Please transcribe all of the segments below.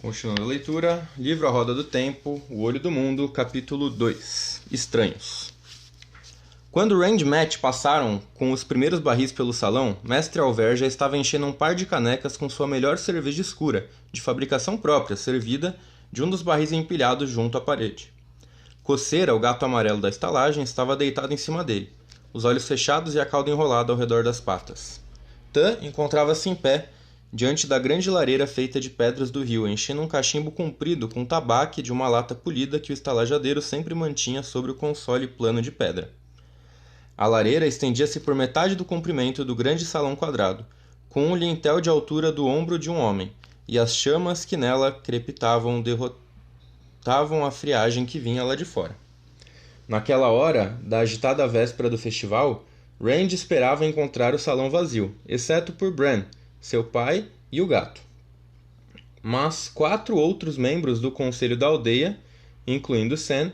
Continuando a leitura, livro A Roda do Tempo, O Olho do Mundo, capítulo 2, Estranhos. Quando Rand e Mat passaram com os primeiros barris pelo salão, Mestre Alver já estava enchendo um par de canecas com sua melhor cerveja escura, de fabricação própria, servida de um dos barris empilhados junto à parede. Coceira, o gato amarelo da estalagem, estava deitado em cima dele, os olhos fechados e a cauda enrolada ao redor das patas. Tan encontrava-se em pé, diante da grande lareira feita de pedras do rio, enchendo um cachimbo comprido com tabaque de uma lata polida que o estalajadeiro sempre mantinha sobre o console plano de pedra. A lareira estendia-se por metade do comprimento do grande salão quadrado, com um lintel de altura do ombro de um homem, e as chamas que nela crepitavam derrotavam a friagem que vinha lá de fora. Naquela hora, da agitada véspera do festival, Rand esperava encontrar o salão vazio, exceto por Bran, seu pai e o gato. Mas 4 outros membros do conselho da aldeia, incluindo Sen,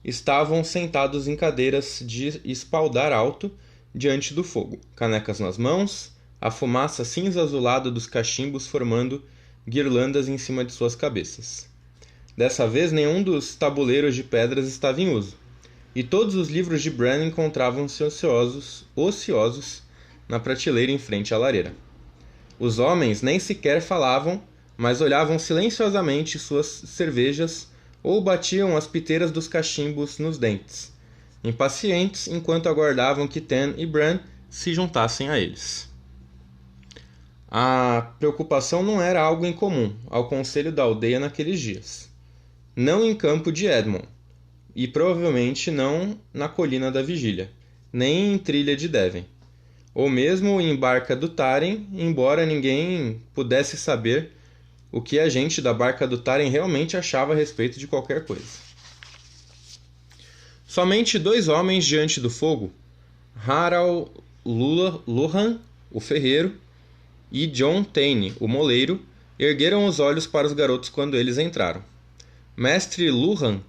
estavam sentados em cadeiras de espaldar alto diante do fogo, canecas nas mãos, a fumaça cinza-azulada dos cachimbos formando guirlandas em cima de suas cabeças. Dessa vez, nenhum dos tabuleiros de pedras estava em uso, e todos os livros de Bran encontravam-se ociosos na prateleira em frente à lareira. Os homens nem sequer falavam, mas olhavam silenciosamente suas cervejas ou batiam as piteiras dos cachimbos nos dentes, impacientes enquanto aguardavam que Tan e Bran se juntassem a eles. A preocupação não era algo incomum ao conselho da aldeia naqueles dias. Não em Campo de Edmond, e provavelmente não na Colina da Vigília, nem em Trilha de Deven, ou mesmo em Barca do Taren, embora ninguém pudesse saber o que a gente da Barca do Taren realmente achava a respeito de qualquer coisa. Somente 2 homens diante do fogo, Harald Luhan, o ferreiro, e John Taine, o moleiro, ergueram os olhos para os garotos quando eles entraram. Mestre Luhan,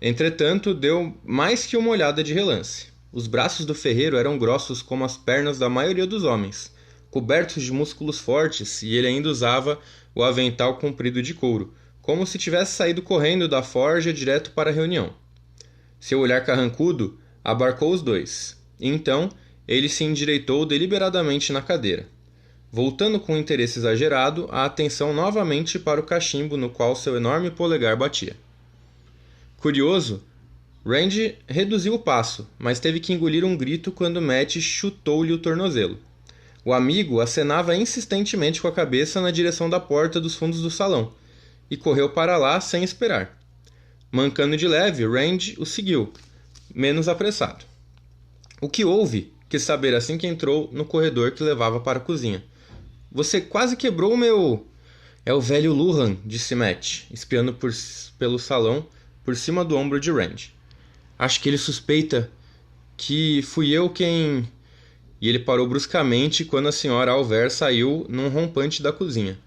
entretanto, deu mais que uma olhada de relance. Os braços do ferreiro eram grossos como as pernas da maioria dos homens, cobertos de músculos fortes, e ele ainda usava o avental comprido de couro, como se tivesse saído correndo da forja direto para a reunião. Seu olhar carrancudo abarcou os 2, e então ele se endireitou deliberadamente na cadeira, voltando com interesse exagerado a atenção novamente para o cachimbo no qual seu enorme polegar batia. Curioso, Rand reduziu o passo, mas teve que engolir um grito quando Mat chutou-lhe o tornozelo. O amigo acenava insistentemente com a cabeça na direção da porta dos fundos do salão, e correu para lá sem esperar. Mancando de leve, Rand o seguiu, menos apressado. O que houve? Quis saber assim que entrou no corredor que levava para a cozinha. Você quase quebrou o meu... É o velho Luhan, disse Mat, espiando pelo salão por cima do ombro de Rand. Acho que ele suspeita que fui eu quem... E ele parou bruscamente quando a senhora Alver saiu num rompante da cozinha,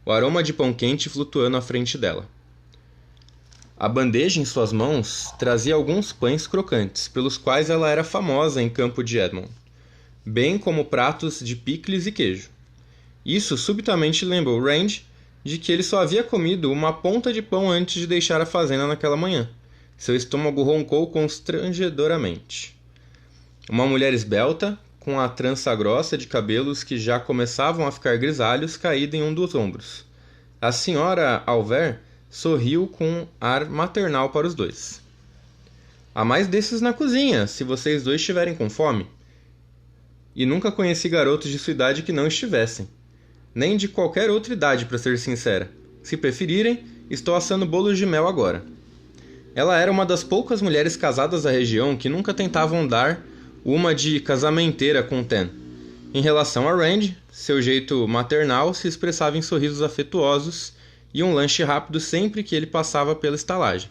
o aroma de pão quente flutuando à frente dela. A bandeja em suas mãos trazia alguns pães crocantes, pelos quais ela era famosa em Campo de Edmond, bem como pratos de picles e queijo. Isso subitamente lembrou Rand de que ele só havia comido uma ponta de pão antes de deixar a fazenda naquela manhã. Seu estômago roncou constrangedoramente. Uma mulher esbelta, com a trança grossa de cabelos que já começavam a ficar grisalhos, caída em um dos ombros. A senhora Alver sorriu com ar maternal para os 2. Há mais desses na cozinha, se vocês 2 estiverem com fome. E nunca conheci garotos de sua idade que não estivessem. Nem de qualquer outra idade, para ser sincera. Se preferirem, estou assando bolos de mel agora. Ela era uma das poucas mulheres casadas da região que nunca tentavam dar uma de casamenteira com Tan. Em relação a Rand, seu jeito maternal se expressava em sorrisos afetuosos e um lanche rápido sempre que ele passava pela estalagem.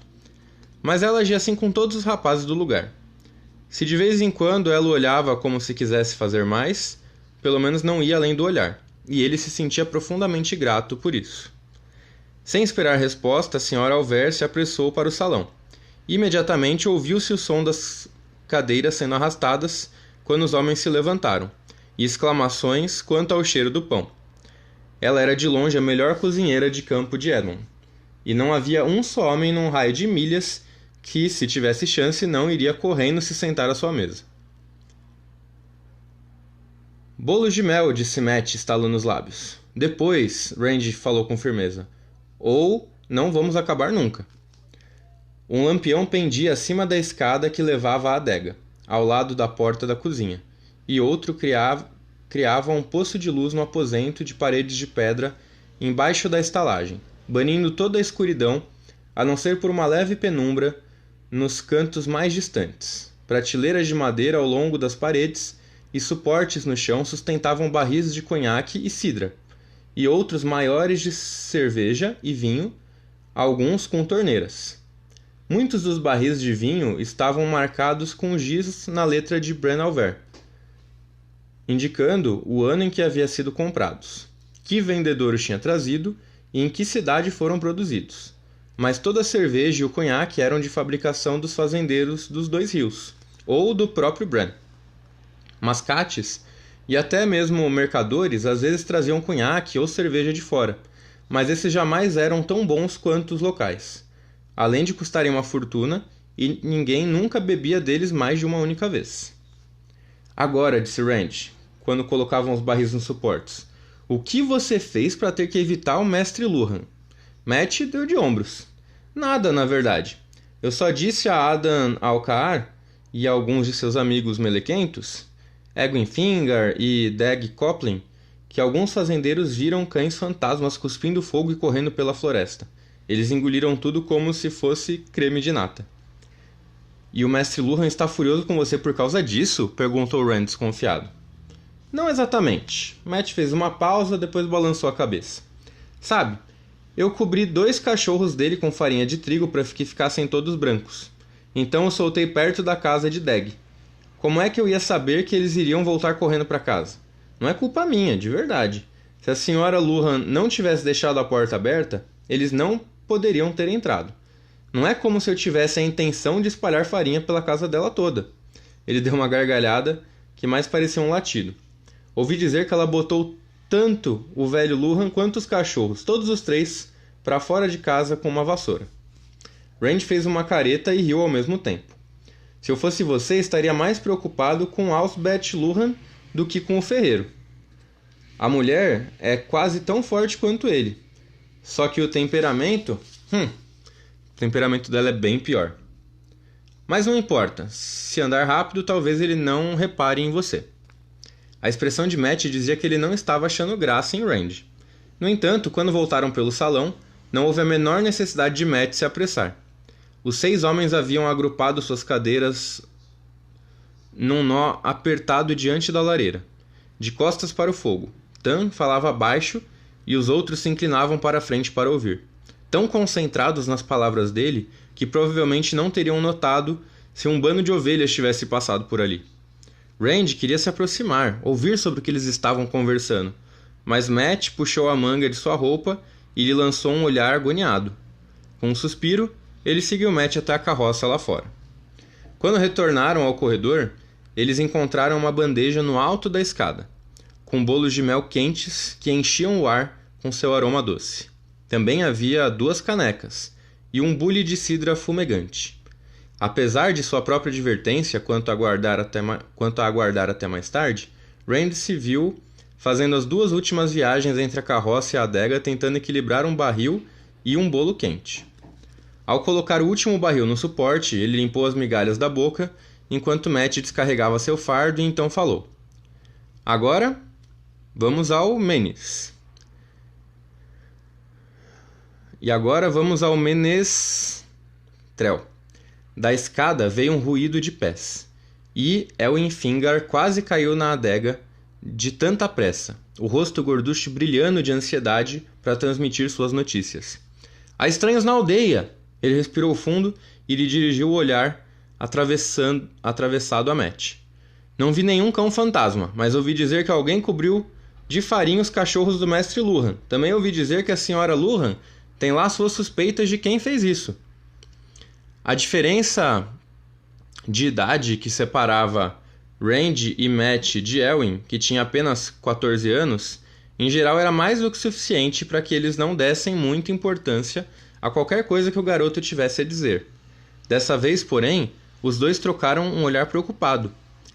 Mas ela agia assim com todos os rapazes do lugar. Se de vez em quando ela o olhava como se quisesse fazer mais, pelo menos não ia além do olhar, e ele se sentia profundamente grato por isso. Sem esperar resposta, a senhora Alver se apressou para o salão. Imediatamente ouviu-se o som das cadeiras sendo arrastadas quando os homens se levantaram, e exclamações quanto ao cheiro do pão. Ela era de longe a melhor cozinheira de campo de Edmond, e não havia um só homem num raio de milhas que, se tivesse chance, não iria correndo se sentar à sua mesa. Bolos de mel, disse Matt, estalando os lábios. Depois, Randy falou com firmeza. Ou não vamos acabar nunca. Um lampião pendia acima da escada que levava à adega, ao lado da porta da cozinha, e outro criava um poço de luz no aposento de paredes de pedra embaixo da estalagem, banindo toda a escuridão, a não ser por uma leve penumbra nos cantos mais distantes. Prateleiras de madeira ao longo das paredes e suportes no chão sustentavam barris de conhaque e cidra, e outros maiores de cerveja e vinho, alguns com torneiras. Muitos dos barris de vinho estavam marcados com giz na letra de Brenalver, indicando o ano em que havia sido comprados, que vendedor os tinha trazido e em que cidade foram produzidos. Mas toda a cerveja e o conhaque eram de fabricação dos fazendeiros dos dois rios, ou do próprio Bren. Mascates e até mesmo mercadores às vezes traziam conhaque ou cerveja de fora, mas esses jamais eram tão bons quanto os locais, além de custarem uma fortuna, e ninguém nunca bebia deles mais de uma única vez. Agora, disse Randy, quando colocavam os barris nos suportes, o que você fez para ter que evitar o mestre Luhan? Matt deu de ombros. Nada, na verdade. Eu só disse a Adam Alcaar e a alguns de seus amigos melequentos, Egwin Fingar e Dag Coplin, que alguns fazendeiros viram cães fantasmas cuspindo fogo e correndo pela floresta. Eles engoliram tudo como se fosse creme de nata. E o mestre Luhan está furioso com você por causa disso? Perguntou Rand desconfiado. Não exatamente. Matt fez uma pausa, depois balançou a cabeça. Sabe, eu cobri 2 cachorros dele com farinha de trigo para que ficassem todos brancos. Então eu soltei perto da casa de Dag. Como é que eu ia saber que eles iriam voltar correndo para casa? Não é culpa minha, de verdade. Se a senhora Luhan não tivesse deixado a porta aberta, eles não poderiam ter entrado. Não é como se eu tivesse a intenção de espalhar farinha pela casa dela toda. Ele deu uma gargalhada que mais parecia um latido. Ouvi dizer que ela botou tanto o velho Luhan quanto os cachorros, todos os 3, para fora de casa com uma vassoura. Rand fez uma careta e riu ao mesmo tempo. Se eu fosse você, estaria mais preocupado com Alsbeth Luhan do que com o ferreiro. A mulher é quase tão forte quanto ele. Só que o temperamento dela é bem pior. Mas não importa. Se andar rápido, talvez ele não repare em você. A expressão de Matt dizia que ele não estava achando graça em Rand. No entanto, quando voltaram pelo salão, não houve a menor necessidade de Matt se apressar. Os 6 homens haviam agrupado suas cadeiras num nó apertado diante da lareira, de costas para o fogo. Tan falava baixo e os outros se inclinavam para a frente para ouvir, tão concentrados nas palavras dele que provavelmente não teriam notado se um bando de ovelhas tivesse passado por ali. Rand queria se aproximar, ouvir sobre o que eles estavam conversando, mas Matt puxou a manga de sua roupa e lhe lançou um olhar agoniado. Com um suspiro, ele seguiu Matt até a carroça lá fora. Quando retornaram ao corredor, eles encontraram uma bandeja no alto da escada, com bolos de mel quentes que enchiam o ar com seu aroma doce. Também havia 2 canecas e um bule de cidra fumegante. Apesar de sua própria advertência quanto a aguardar até mais tarde, Rand se viu fazendo as 2 últimas viagens entre a carroça e a adega tentando equilibrar um barril e um bolo quente. Ao colocar o último barril no suporte, ele limpou as migalhas da boca, enquanto Matt descarregava seu fardo e então falou. Agora, vamos ao Menestrel. Da escada veio um ruído de pés, e Elwin Fingar quase caiu na adega de tanta pressa, o rosto gorducho brilhando de ansiedade para transmitir suas notícias. Há estranhos na aldeia! Ele respirou fundo e lhe dirigiu o olhar atravessado a Matt. Não vi nenhum cão fantasma, mas ouvi dizer que alguém cobriu de farinha os cachorros do mestre Luhan. Também ouvi dizer que a senhora Luhan tem lá suas suspeitas de quem fez isso. A diferença de idade que separava Rand e Matt de Elwin, que tinha apenas 14 anos, Em geral, era mais do que suficiente para que eles não dessem muita importância a qualquer coisa que o garoto tivesse a dizer. Dessa vez, porém, os dois trocaram um olhar preocupado,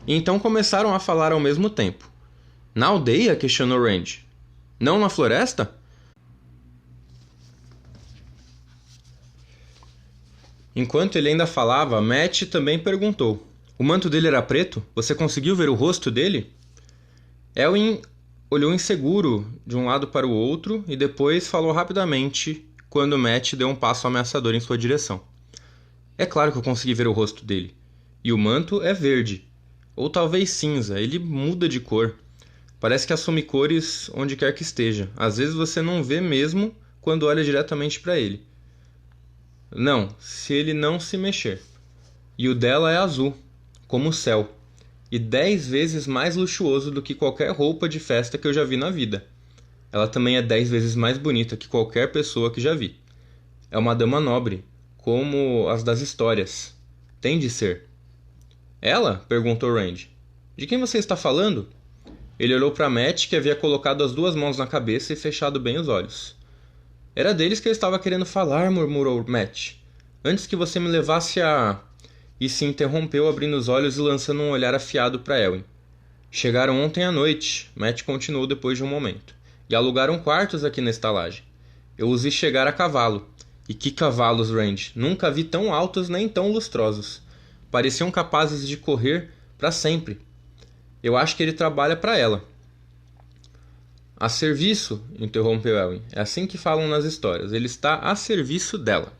e então começaram a falar ao mesmo tempo. Na aldeia? Questionou Rand. Não na floresta? Enquanto ele ainda falava, Matt também perguntou. O manto dele era preto? Você conseguiu ver o rosto dele? Elwin olhou inseguro de um lado para o outro e depois falou rapidamente quando Matt deu um passo ameaçador em sua direção. É claro que eu consegui ver o rosto dele. E o manto é verde. Ou talvez cinza, ele muda de cor. Parece que assume cores onde quer que esteja. Às vezes você não vê mesmo quando olha diretamente para ele. Não, se ele não se mexer. E o dela é azul, como o céu. E 10 vezes mais luxuoso do que qualquer roupa de festa que eu já vi na vida. Ela também é 10 vezes mais bonita que qualquer pessoa que já vi. É uma dama nobre, como as das histórias. Tem de ser. Ela? Perguntou Rand. De quem você está falando? Ele olhou para Matt, que havia colocado as 2 mãos na cabeça e fechado bem os olhos. Era deles que eu estava querendo falar, murmurou Matt. Antes que você me levasse a... E se interrompeu, abrindo os olhos e lançando um olhar afiado para Elwin. Chegaram ontem à noite, Matt continuou depois de um momento. E alugaram quartos aqui na estalagem. Eu os vi chegar a cavalo. E que cavalos, Rand! Nunca vi tão altos nem tão lustrosos. Pareciam capazes de correr para sempre. Eu acho que ele trabalha para ela. A serviço, interrompeu Elwin. É assim que falam nas histórias. Ele está a serviço dela.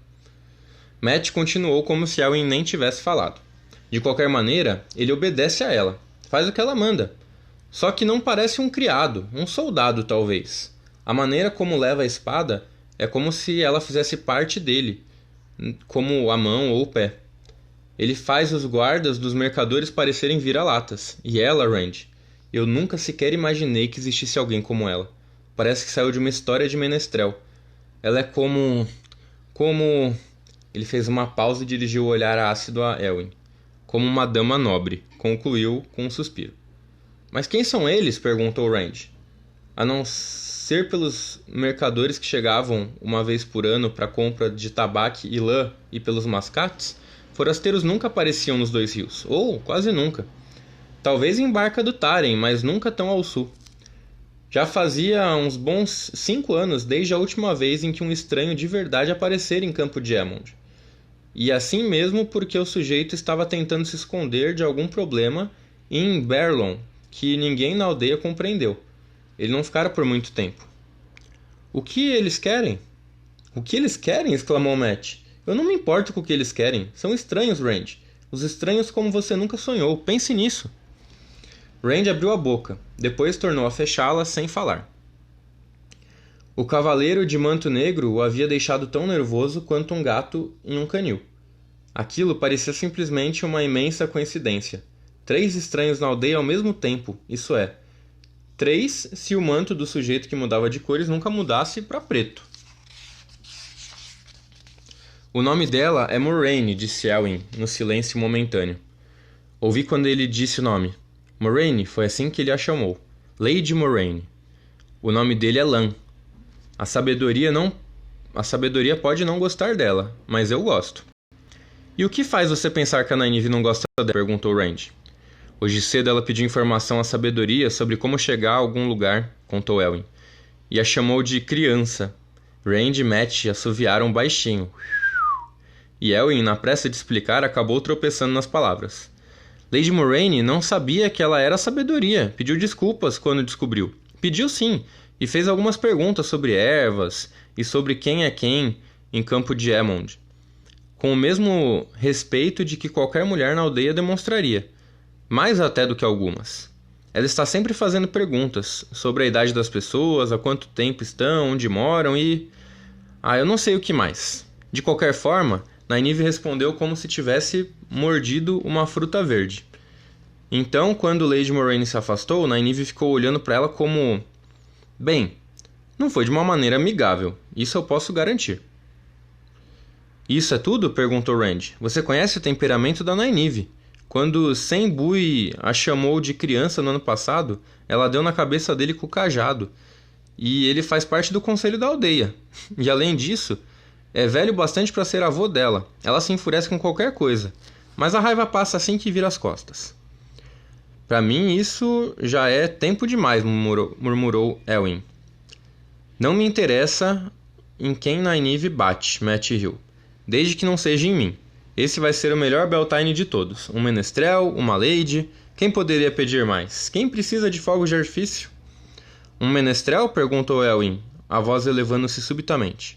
Matt continuou como se Elwin nem tivesse falado. De qualquer maneira, ele obedece a ela. Faz o que ela manda. Só que não parece um criado, um soldado talvez. A maneira como leva a espada é como se ela fizesse parte dele, como a mão ou o pé. Ele faz os guardas dos mercadores parecerem vira-latas. E ela, Rand, eu nunca sequer imaginei que existisse alguém como ela. Parece que saiu de uma história de menestrel. Ela é como... Ele fez uma pausa e dirigiu o olhar ácido a Elwin. Como uma dama nobre, concluiu com um suspiro. Mas quem são eles? Perguntou Rand. A não ser pelos mercadores que chegavam uma vez por ano para compra de tabaco e lã e pelos mascates, forasteiros nunca apareciam nos 2 rios, ou quase nunca. Talvez em Barca do Taren, mas nunca tão ao sul. Já fazia uns bons 5 anos desde a última vez em que um estranho de verdade aparecera em Campo de Aemond. E assim mesmo porque o sujeito estava tentando se esconder de algum problema em Berlon, que ninguém na aldeia compreendeu. Ele não ficara por muito tempo. O que eles querem? O que eles querem? Exclamou Matt. Eu não me importo com o que eles querem. São estranhos, Rand. Os estranhos como você nunca sonhou. Pense nisso. Rand abriu a boca. Depois tornou a fechá-la sem falar. O cavaleiro de manto negro o havia deixado tão nervoso quanto um gato em um canil. Aquilo parecia simplesmente uma imensa coincidência. 3 estranhos na aldeia ao mesmo tempo, isso é, 3 se o manto do sujeito que mudava de cores nunca mudasse para preto. O nome dela é Moraine, disse Elwin, no silêncio momentâneo. Ouvi quando ele disse o nome. Moraine, foi assim que ele a chamou. Lady Moraine. O nome dele é Lan. A sabedoria pode não gostar dela, mas eu gosto. E o que faz você pensar que a Nynaeve não gosta dela? Perguntou Rand. Hoje cedo ela pediu informação à sabedoria sobre como chegar a algum lugar, contou Elwin. E a chamou de criança. Rand e Matt assoviaram baixinho. E Elwin, na pressa de explicar, acabou tropeçando nas palavras. Lady Moraine não sabia que ela era a sabedoria. Pediu desculpas quando descobriu. Pediu sim, e fez algumas perguntas sobre ervas e sobre quem é quem em Campo de Aemond, com o mesmo respeito de que qualquer mulher na aldeia demonstraria, mais até do que algumas. Ela está sempre fazendo perguntas sobre a idade das pessoas, há quanto tempo estão, onde moram e... eu não sei o que mais. De qualquer forma, Nynaeve respondeu como se tivesse mordido uma fruta verde. Então, quando Lady Moraine se afastou, Nynaeve ficou olhando para ela como... Bem, não foi de uma maneira amigável, isso eu posso garantir. Isso é tudo? Perguntou Rand. Você conhece o temperamento da Nynaeve. Quando Senbui a chamou de criança no ano passado, ela deu na cabeça dele com o cajado. e ele faz parte do conselho da aldeia. E além disso, é velho bastante para ser avô dela. Ela se enfurece com qualquer coisa, mas a raiva passa assim que vira as costas. Para mim isso já é tempo demais, murmurou Elwyn. Não me interessa em quem Nynaeve bate, Matt riu. Desde que não seja em mim. Esse vai ser o melhor Beltane de todos. Um menestrel, uma lady. Quem poderia pedir mais? Quem precisa de fogos de artifício? Um menestrel? Perguntou Elwyn, a voz elevando-se subitamente.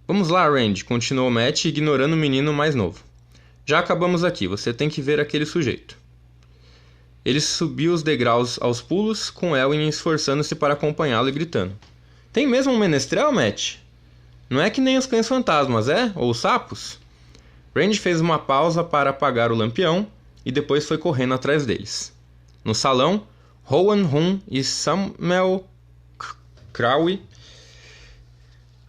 Vamos lá, Rand, continuou Matt, ignorando o menino mais novo. Já acabamos aqui, você tem que ver aquele sujeito. Ele subiu os degraus aos pulos, com Elwyn esforçando-se para acompanhá-lo e gritando. Tem mesmo um menestrel, Matt? Não é que nem os cães fantasmas, é? Ou os sapos? Rand fez uma pausa para apagar o lampião e depois foi correndo atrás deles. No salão, Rowan Hun e Samuel Crowley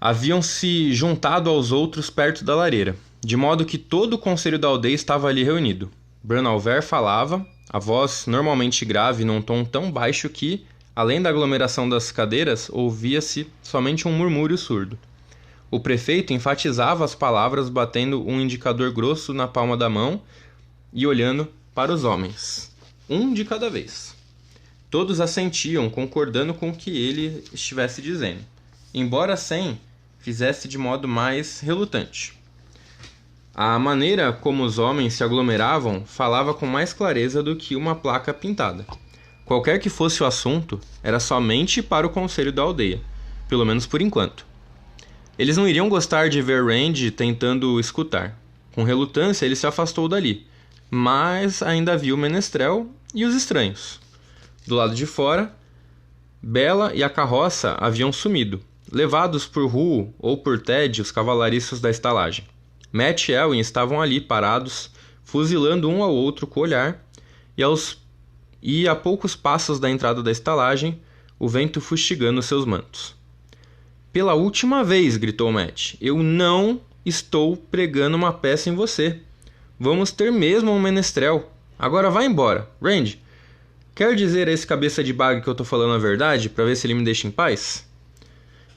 haviam se juntado aos outros perto da lareira, de modo que todo o conselho da aldeia estava ali reunido. Bran Alver falava, a voz normalmente grave num tom tão baixo que, além da aglomeração das cadeiras, ouvia-se somente um murmúrio surdo. O prefeito enfatizava as palavras batendo um indicador grosso na palma da mão e olhando para os homens, um de cada vez. Todos assentiam, concordando com o que ele estivesse dizendo, embora Sam fizesse de modo mais relutante. A maneira como os homens se aglomeravam falava com mais clareza do que uma placa pintada. Qualquer que fosse o assunto, era somente para o conselho da aldeia, pelo menos por enquanto. Eles não iriam gostar de ver Rand tentando escutar. Com relutância, ele se afastou dali, mas ainda viu o menestrel e os estranhos. Do lado de fora, Bella e a carroça haviam sumido, levados por Hugh ou por Ted, os cavalariços da estalagem. Matt e Elwyn estavam ali, parados, fuzilando um ao outro com o olhar, e a poucos passos da entrada da estalagem, o vento fustigando seus mantos. Pela última vez, gritou Matt, eu não estou pregando uma peça em você. Vamos ter mesmo um menestrel. Agora vá embora. Rand, quer dizer a esse cabeça de baga que eu tô falando a verdade, para ver se ele me deixa em paz?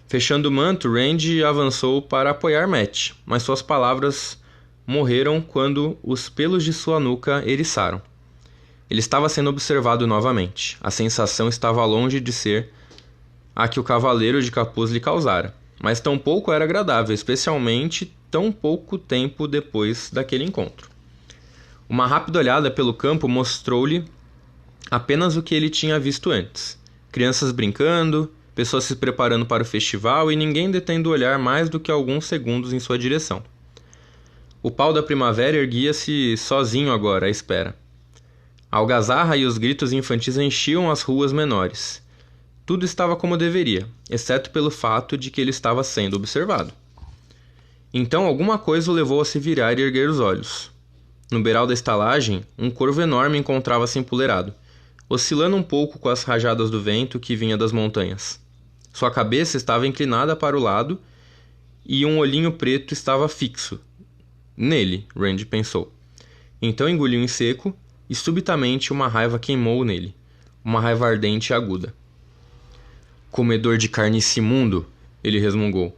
Fechando o manto, Rand avançou para apoiar Matt, mas suas palavras morreram quando os pelos de sua nuca eriçaram. Ele estava sendo observado novamente. A sensação estava longe de ser a que o cavaleiro de capuz lhe causara, mas tampouco era agradável, especialmente tão pouco tempo depois daquele encontro. Uma rápida olhada pelo campo mostrou-lhe apenas o que ele tinha visto antes. Crianças brincando, pessoas se preparando para o festival e ninguém detendo o olhar mais do que alguns segundos em sua direção. O pau da primavera erguia-se sozinho agora, à espera. A algazarra e os gritos infantis enchiam as ruas menores. Tudo estava como deveria, exceto pelo fato de que ele estava sendo observado. Então alguma coisa o levou a se virar e erguer os olhos. No beiral da estalagem, um corvo enorme encontrava-se empoleirado, oscilando um pouco com as rajadas do vento que vinha das montanhas. Sua cabeça estava inclinada para o lado e um olhinho preto estava fixo. Nele, Rand pensou. Então engoliu em seco e subitamente uma raiva queimou nele, uma raiva ardente e aguda. Comedor de carniça imundo, ele resmungou.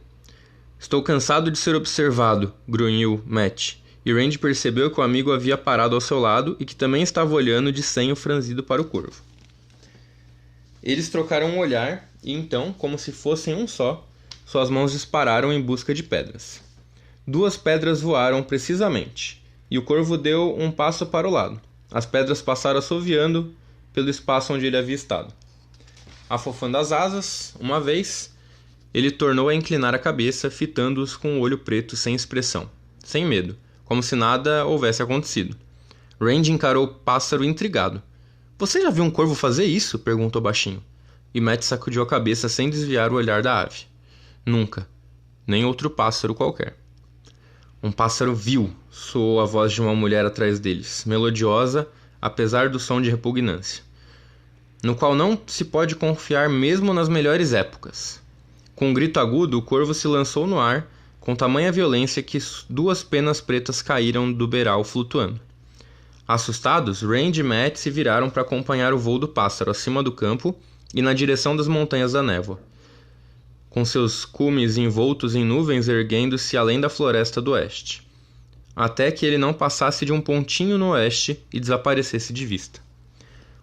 Estou cansado de ser observado, grunhiu Matt, e Rand percebeu que o amigo havia parado ao seu lado e que também estava olhando de senho franzido para o corvo. Eles trocaram um olhar e então, como se fossem um só, suas mãos dispararam em busca de pedras. 2 pedras voaram precisamente, e o corvo deu um passo para o lado. As pedras passaram assoviando pelo espaço onde ele havia estado. Afofando as asas, uma vez, ele tornou a inclinar a cabeça, fitando-os com o olho preto sem expressão, sem medo, como se nada houvesse acontecido. Rand encarou o pássaro intrigado. — Você já viu um corvo fazer isso? — perguntou baixinho. E Matt sacudiu a cabeça sem desviar o olhar da ave. — Nunca. Nem outro pássaro qualquer. — Um pássaro vil! — soou a voz de uma mulher atrás deles, melodiosa, apesar do som de repugnância. No qual não se pode confiar mesmo nas melhores épocas. Com um grito agudo, o corvo se lançou no ar, com tamanha violência que 2 penas pretas caíram do beiral flutuando. Assustados, Rand e Matt se viraram para acompanhar o voo do pássaro acima do campo e na direção das montanhas da névoa. com seus cumes envoltos em nuvens erguendo-se além da floresta do oeste, até que ele não passasse de um pontinho no oeste e desaparecesse de vista.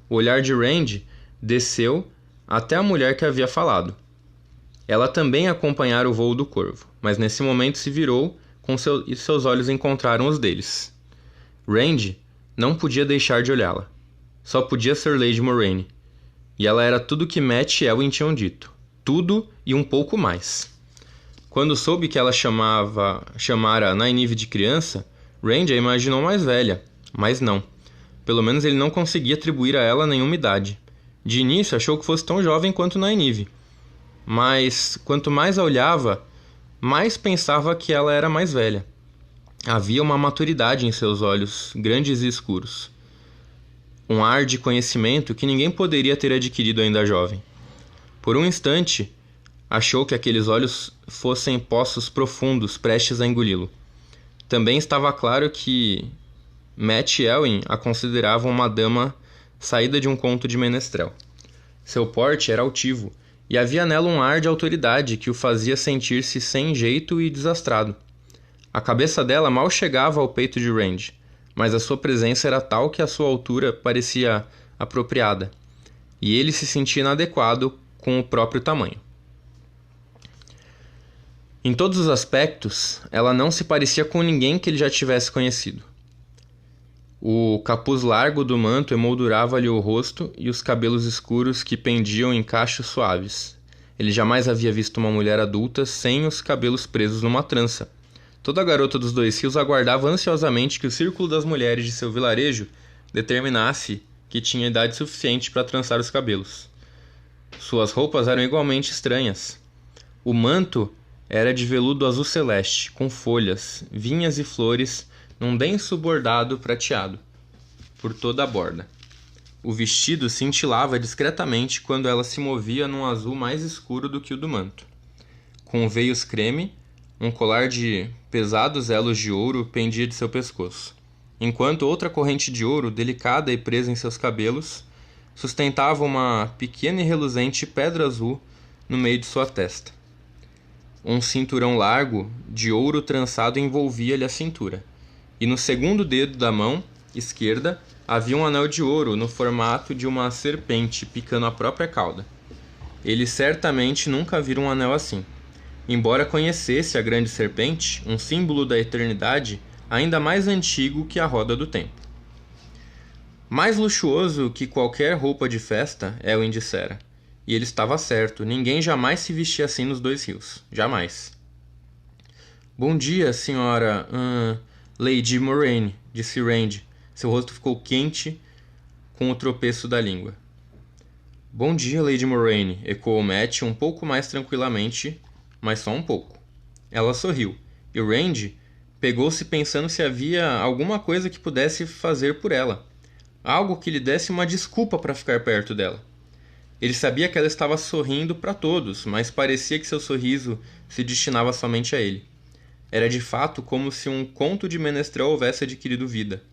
O olhar de Rand desceu até a mulher que havia falado. Ela também acompanhara o voo do corvo, mas nesse momento se virou e seus olhos encontraram os deles. Rand não podia deixar de olhá-la. Só podia ser Lady Moraine. E ela era tudo que Mat e Elwyn tinham dito. Tudo e um pouco mais. Quando soube que ela chamara Nynaeve de criança, Rand a imaginou mais velha, mas não. Pelo menos ele não conseguia atribuir a ela nenhuma idade. De início achou que fosse tão jovem quanto Nynaeve, mas quanto mais a olhava, mais pensava que ela era mais velha. Havia uma maturidade em seus olhos, grandes e escuros. Um ar de conhecimento que ninguém poderia ter adquirido ainda jovem. Por um instante, achou que aqueles olhos fossem poços profundos, prestes a engoli-lo. Também estava claro que Mat e Elwyn a consideravam uma dama saída de um conto de menestrel. Seu porte era altivo, e havia nela um ar de autoridade que o fazia sentir-se sem jeito e desastrado. A cabeça dela mal chegava ao peito de Rand, mas a sua presença era tal que a sua altura parecia apropriada, e ele se sentia inadequado com o próprio tamanho. Em todos os aspectos, ela não se parecia com ninguém que ele já tivesse conhecido. O capuz largo do manto emoldurava-lhe o rosto e os cabelos escuros que pendiam em cachos suaves. Ele jamais havia visto uma mulher adulta sem os cabelos presos numa trança. Toda garota dos Dois Rios aguardava ansiosamente que o círculo das mulheres de seu vilarejo determinasse que tinha idade suficiente para trançar os cabelos. Suas roupas eram igualmente estranhas. O manto era de veludo azul celeste, com folhas, vinhas e flores, num denso bordado prateado por toda a borda. O vestido cintilava discretamente quando ela se movia num azul mais escuro do que o do manto. Com veios creme, um colar de pesados elos de ouro pendia de seu pescoço, enquanto outra corrente de ouro, delicada e presa em seus cabelos, sustentava uma pequena e reluzente pedra azul no meio de sua testa. Um cinturão largo de ouro trançado envolvia-lhe a cintura, e no segundo dedo da mão esquerda havia um anel de ouro no formato de uma serpente picando a própria cauda. Ele certamente nunca vira um anel assim. Embora conhecesse a grande serpente, um símbolo da eternidade ainda mais antigo que a roda do tempo. Mais luxuoso que qualquer roupa de festa, Elwyn dissera. E ele estava certo, ninguém jamais se vestia assim nos Dois Rios. Jamais. Bom dia, senhora... Lady Moraine, disse Rand. Seu rosto ficou quente com o tropeço da língua. Bom dia, Lady Moraine, ecoou Mat um pouco mais tranquilamente, mas só um pouco. Ela sorriu, e Rand pegou-se pensando se havia alguma coisa que pudesse fazer por ela. Algo que lhe desse uma desculpa para ficar perto dela. Ele sabia que ela estava sorrindo para todos, mas parecia que seu sorriso se destinava somente a ele. Era de fato como se um conto de menestrel houvesse adquirido vida.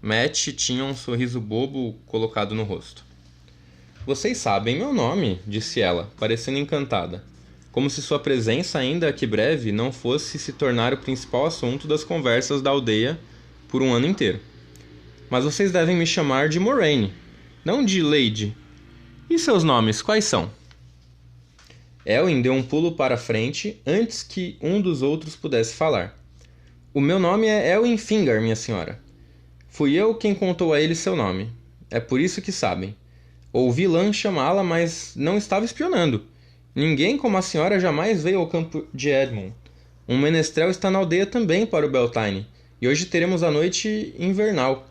Mat tinha um sorriso bobo colocado no rosto. Vocês sabem meu nome, disse ela, parecendo encantada, como se sua presença, ainda que breve, não fosse se tornar o principal assunto das conversas da aldeia por um ano inteiro. Mas vocês devem me chamar de Moraine, não de Lady. E seus nomes, quais são? Elwyn deu um pulo para a frente antes que um dos outros pudesse falar. O meu nome é Elwyn Fingar, minha senhora. Fui eu quem contou a ele seu nome. É por isso que sabem. Ouvi Lan chamá-la, mas não estava espionando. Ninguém como a senhora jamais veio ao campo de Edmund. Um menestrel está na aldeia também para o Beltane, e hoje teremos a noite invernal.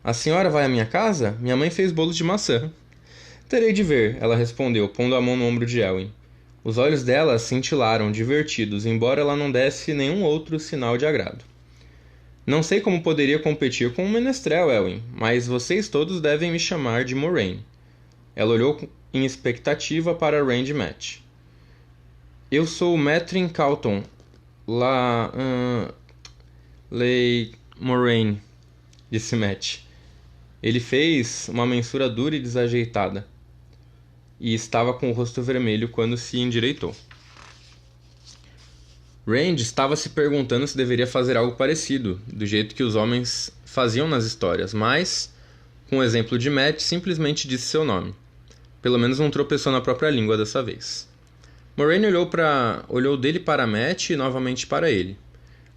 A senhora vai à minha casa? Minha mãe fez bolos de maçã. Terei de ver, ela respondeu, pondo a mão no ombro de Elwyn. Os olhos dela cintilaram, divertidos, embora ela não desse nenhum outro sinal de agrado. Não sei como poderia competir com um menestrel, Elwyn, mas vocês todos devem me chamar de Moraine. Ela olhou em expectativa para Rand e Mat. Eu sou Matrin Calton, Lady Moraine, disse Mat. Ele fez uma mensura dura e desajeitada, e estava com o rosto vermelho quando se endireitou. Rand estava se perguntando se deveria fazer algo parecido, do jeito que os homens faziam nas histórias, mas, com o exemplo de Matt, simplesmente disse seu nome. Pelo menos não tropeçou na própria língua dessa vez. Moraine olhou dele para Matt e novamente para ele.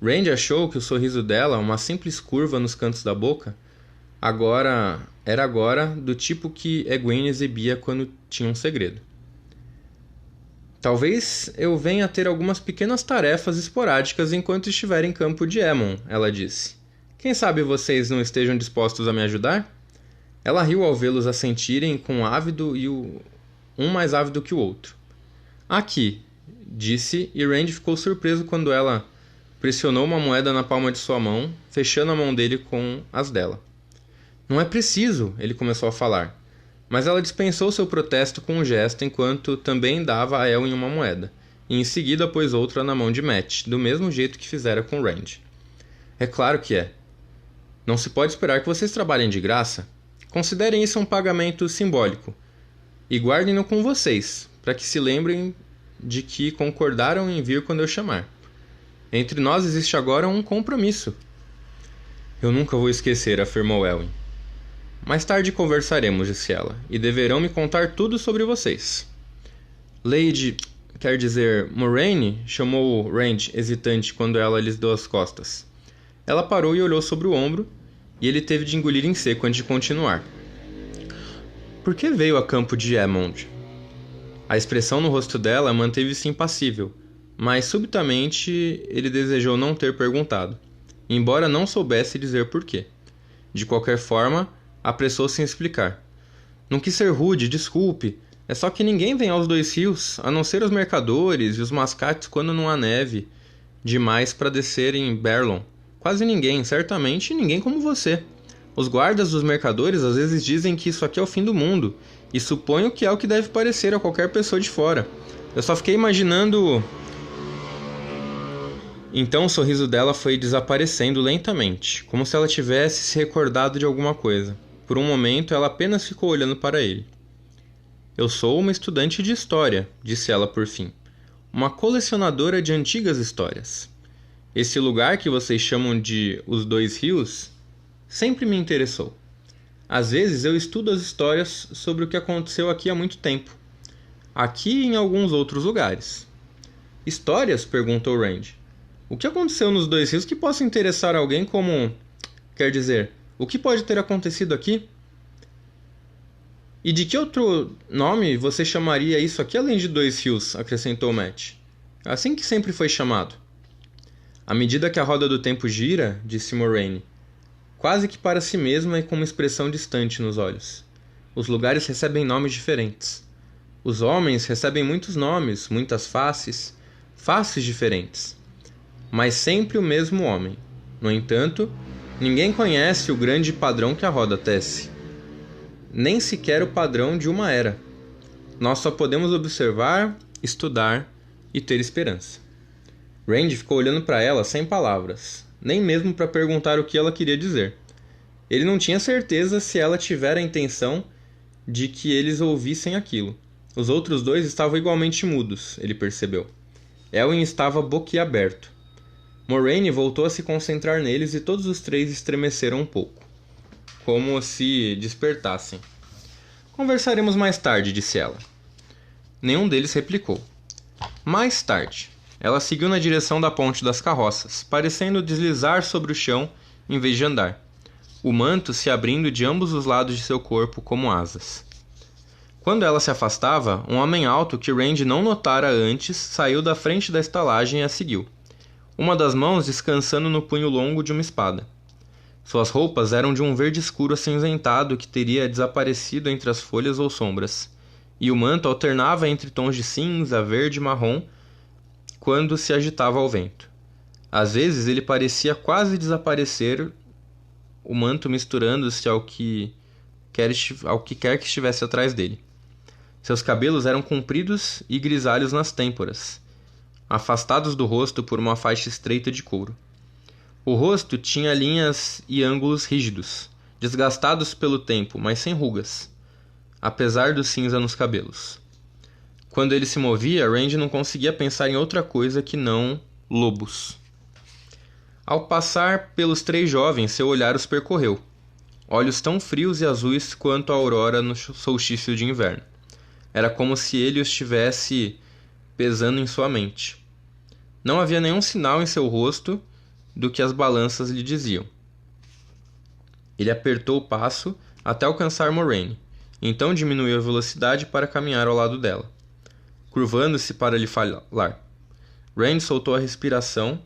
Rand achou que o sorriso dela, uma simples curva nos cantos da boca, era agora do tipo que Egwene exibia quando tinha um segredo. Talvez eu venha a ter algumas pequenas tarefas esporádicas enquanto estiver em campo de Aemon, ela disse. Quem sabe vocês não estejam dispostos a me ajudar? Ela riu ao vê-los assentirem com um ávido e um mais ávido que o outro. Aqui, disse, e Rand ficou surpreso quando ela pressionou uma moeda na palma de sua mão, fechando a mão dele com as dela. Não é preciso, ele começou a falar, mas ela dispensou seu protesto com um gesto enquanto também dava a Elwyn uma moeda, e em seguida pôs outra na mão de Matt, do mesmo jeito que fizera com Rand. É claro que é. Não se pode esperar que vocês trabalhem de graça. Considerem isso um pagamento simbólico, e guardem-no com vocês, para que se lembrem de que concordaram em vir quando eu chamar. Entre nós existe agora um compromisso. Eu nunca vou esquecer, afirmou Elwyn. Mais tarde conversaremos, disse ela, e deverão me contar tudo sobre vocês. Moraine, chamou Rand, hesitante, quando ela lhes deu as costas. Ela parou e olhou sobre o ombro, e ele teve de engolir em seco antes de continuar. Por que veio a campo de Aemond? A expressão no rosto dela manteve-se impassível, mas subitamente ele desejou não ter perguntado, embora não soubesse dizer por quê. De qualquer forma, apressou-se em explicar. Não quis ser rude, desculpe. É só que ninguém vem aos Dois Rios, a não ser os mercadores e os mascates quando não há neve demais para descer em Baerlon. Quase ninguém, certamente ninguém como você. Os guardas dos mercadores às vezes dizem que isso aqui é o fim do mundo, e suponho que é o que deve parecer a qualquer pessoa de fora. Eu só fiquei imaginando... Então o sorriso dela foi desaparecendo lentamente, como se ela tivesse se recordado de alguma coisa. Por um momento, ela apenas ficou olhando para ele. Eu sou uma estudante de história, disse ela por fim. Uma colecionadora de antigas histórias. Esse lugar que vocês chamam de Os Dois Rios sempre me interessou. Às vezes eu estudo as histórias sobre o que aconteceu aqui há muito tempo. Aqui e em alguns outros lugares. Histórias? Perguntou Rand. O que aconteceu nos Dois Rios que possa interessar alguém como... Quer dizer, o que pode ter acontecido aqui? E de que outro nome você chamaria isso aqui além de Dois Rios? Acrescentou Matt. Assim que sempre foi chamado. À medida que a roda do tempo gira, disse Moraine, quase que para si mesma e com uma expressão distante nos olhos. Os lugares recebem nomes diferentes. Os homens recebem muitos nomes, muitas faces, faces diferentes. Mas sempre o mesmo homem. No entanto, ninguém conhece o grande padrão que a roda tece. Nem sequer o padrão de uma era. Nós só podemos observar, estudar e ter esperança. Rand ficou olhando para ela sem palavras, nem mesmo para perguntar o que ela queria dizer. Ele não tinha certeza se ela tivera a intenção de que eles ouvissem aquilo. Os outros dois estavam igualmente mudos, ele percebeu. Elwyn estava boquiaberto. Moraine voltou a se concentrar neles e todos os três estremeceram um pouco, como se despertassem. Conversaremos mais tarde, disse ela. Nenhum deles replicou. Mais tarde. Ela seguiu na direção da ponte das carroças, parecendo deslizar sobre o chão em vez de andar, o manto se abrindo de ambos os lados de seu corpo como asas. Quando ela se afastava, um homem alto que Rand não notara antes saiu da frente da estalagem e a seguiu, uma das mãos descansando no punho longo de uma espada. Suas roupas eram de um verde escuro acinzentado que teria desaparecido entre as folhas ou sombras, e o manto alternava entre tons de cinza, verde e marrom, quando se agitava ao vento. Às vezes ele parecia quase desaparecer, o manto misturando-se ao que quer que estivesse atrás dele. Seus cabelos eram compridos e grisalhos nas têmporas, afastados do rosto por uma faixa estreita de couro. O rosto tinha linhas e ângulos rígidos, desgastados pelo tempo, mas sem rugas, apesar do cinza nos cabelos. Quando ele se movia, Rand não conseguia pensar em outra coisa que não lobos. Ao passar pelos 3 jovens, seu olhar os percorreu. Olhos tão frios e azuis quanto a aurora no solstício de inverno. Era como se ele os estivesse pesando em sua mente. Não havia nenhum sinal em seu rosto do que as balanças lhe diziam. Ele apertou o passo até alcançar Moraine, então diminuiu a velocidade para caminhar ao lado dela, curvando-se para lhe falar. Rand soltou a respiração,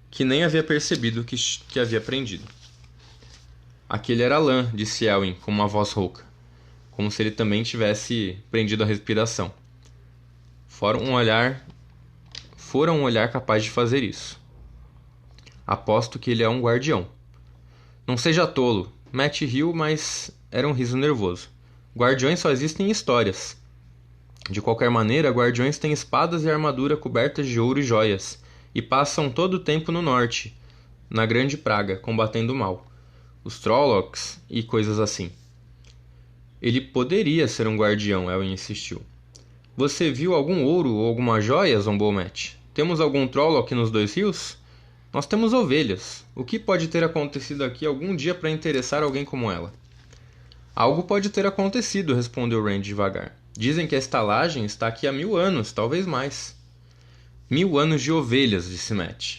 que nem havia percebido que havia prendido. Aquele era Lan, disse Elwyn com uma voz rouca, como se ele também tivesse prendido a respiração. Fora um olhar capaz de fazer isso. Aposto que ele é um guardião. Não seja tolo. Matt riu, mas era um riso nervoso. Guardiões só existem em histórias. De qualquer maneira, guardiões têm espadas e armadura cobertas de ouro e joias, e passam todo o tempo no norte, na Grande Praga, combatendo o mal. Os Trollocs e coisas assim. Ele poderia ser um guardião, Elwyn insistiu. Você viu algum ouro ou alguma joia? Zombou Matt. Temos algum Trolloc nos 2 rios? Nós temos ovelhas. O que pode ter acontecido aqui algum dia para interessar alguém como ela? Algo pode ter acontecido, respondeu Rand devagar. Dizem que a estalagem está aqui há 1000 anos, talvez mais. 1000 anos de ovelhas, disse Matt.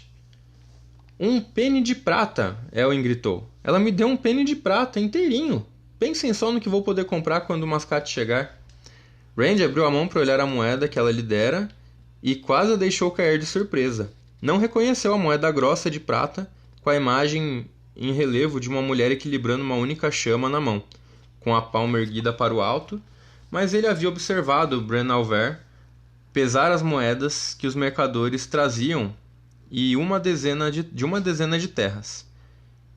Um penne de prata, Elwyn gritou. Ela me deu um penne de prata inteirinho. Pensem só no que vou poder comprar quando o mascate chegar. Rand abriu a mão para olhar a moeda que ela lhe dera e quase a deixou cair de surpresa. Não reconheceu a moeda grossa de prata com a imagem em relevo de uma mulher equilibrando uma única chama na mão, com a palma erguida para o alto, mas ele havia observado Bran Alver pesar as moedas que os mercadores traziam e uma dezena de terras,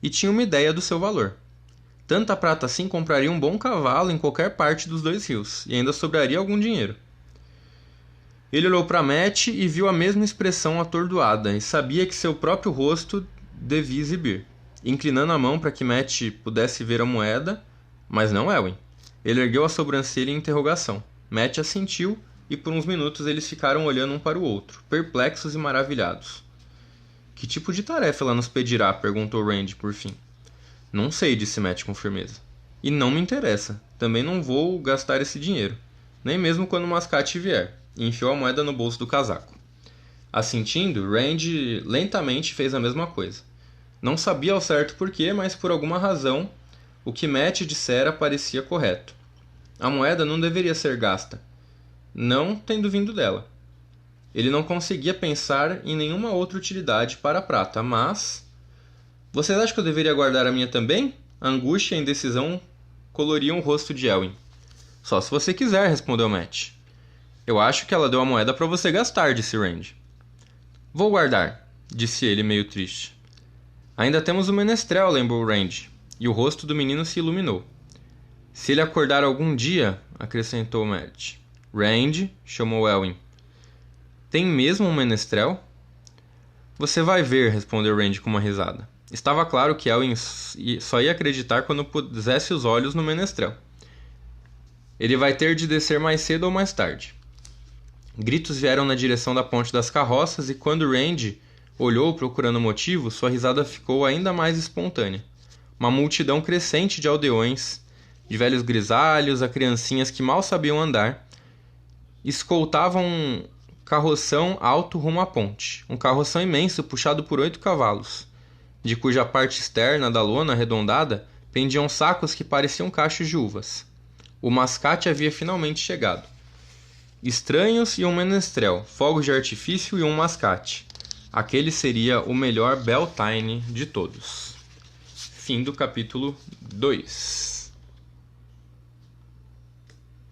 e tinha uma ideia do seu valor. Tanta prata assim compraria um bom cavalo em qualquer parte dos 2 rios, e ainda sobraria algum dinheiro. Ele olhou para Matt e viu a mesma expressão atordoada, e sabia que seu próprio rosto devia exibir. Inclinando a mão para que Matt pudesse ver a moeda, mas não Elwyn. Ele ergueu a sobrancelha em interrogação. Matt assentiu, e por uns minutos eles ficaram olhando um para o outro, perplexos e maravilhados. Que tipo de tarefa ela nos pedirá? Perguntou Rand por fim. Não sei, disse Matt com firmeza. E não me interessa. Também não vou gastar esse dinheiro. Nem mesmo quando o mascate vier. E enfiou a moeda no bolso do casaco. Assentindo, Rand lentamente fez a mesma coisa. Não sabia ao certo porquê, mas por alguma razão, o que Matt dissera parecia correto. A moeda não deveria ser gasta, não tendo vindo dela. Ele não conseguia pensar em nenhuma outra utilidade para a prata, mas... Vocês acham que eu deveria guardar a minha também? A angústia e a indecisão coloriam o rosto de Elwyn. Só se você quiser, respondeu Matt. Eu acho que ela deu a moeda para você gastar, disse Rand. Vou guardar, disse ele meio triste. Ainda temos o menestrel, lembrou Rand, e o rosto do menino se iluminou. Se ele acordar algum dia, acrescentou Matt. Rand, chamou Elwyn. Tem mesmo um menestrel? Você vai ver, respondeu Rand com uma risada. Estava claro que Elwyn só ia acreditar quando pusesse os olhos no menestrel. Ele vai ter de descer mais cedo ou mais tarde. Gritos vieram na direção da ponte das carroças e quando Rand olhou procurando motivo, sua risada ficou ainda mais espontânea. Uma multidão crescente de aldeões, de velhos grisalhos a criancinhas que mal sabiam andar, escoltavam um carroção alto rumo à ponte. Um carroção imenso puxado por 8 cavalos, de cuja parte externa da lona arredondada pendiam sacos que pareciam cachos de uvas. O mascate havia finalmente chegado. Estranhos e um menestrel, fogos de artifício e um mascate. Aquele seria o melhor Beltane de todos. Fim do capítulo 2.